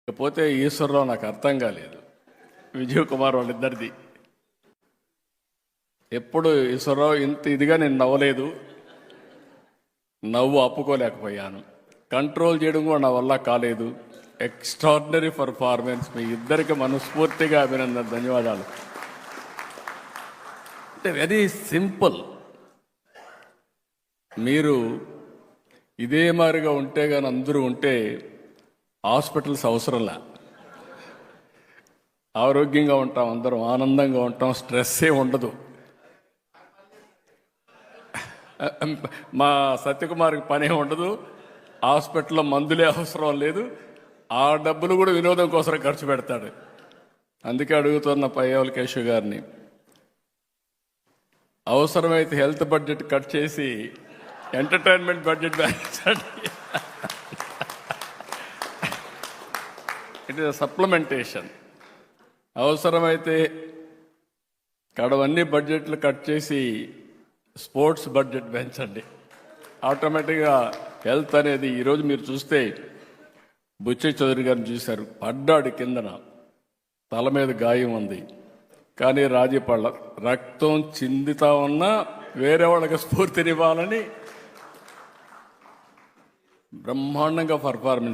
ఇకపోతే ఈశ్వరరావు నాకు అర్థం కాలేదు, విజయ్ కుమార్ వాళ్ళిద్దరిది. ఎప్పుడు ఈశ్వరరావు ఇంత ఇదిగా నేను నవ్వలేదు, నవ్వు అప్పుకోలేకపోయాను, కంట్రోల్ చేయడం కూడా నా వల్ల కాలేదు. Extraordinary performance. మీ ఇద్దరికి మనస్ఫూర్తిగా అభినందన, ధన్యవాదాలు. అంటే వెరీ సింపుల్. మీరు ఇదే మాదిరిగా ఉంటే కానీ అందరూ ఉంటే హాస్పిటల్స్ అవసరంలా, ఆరోగ్యంగా ఉంటాం, అందరం ఆనందంగా ఉంటాం, స్ట్రెస్సే ఉండదు. మా సత్యకుమార్కి పనే ఉండదు, హాస్పిటల్లో మందులే అవసరం లేదు, ఆ డబ్బులు కూడా వినోదం కోసం ఖర్చు పెడతాడు. అందుకే అడుగుతున్న పయ్యావుల కేశవ్ గారిని, అవసరమైతే హెల్త్ బడ్జెట్ కట్ చేసి ఎంటర్టైన్మెంట్ బడ్జెట్ పెంచండి. It is supplementation. అవసరమైతే కడవన్నీ బడ్జెట్లు కట్ చేసి స్పోర్ట్స్ బడ్జెట్ పెంచండి. ఆటోమేటిక్గా హెల్త్ అనేది, ఈరోజు మీరు చూస్తే బుచ్చయ్య చౌదరి గారిని చూశారు, పడ్డాడు కిందన, తల మీద గాయం ఉంది, కానీ రాజీ పళ్ళ, రక్తం చిందుతా ఉన్నా వేరే వాళ్ళకి స్ఫూర్తినివ్వాలని బ్రహ్మాండంగా పర్ఫార్మెన్స్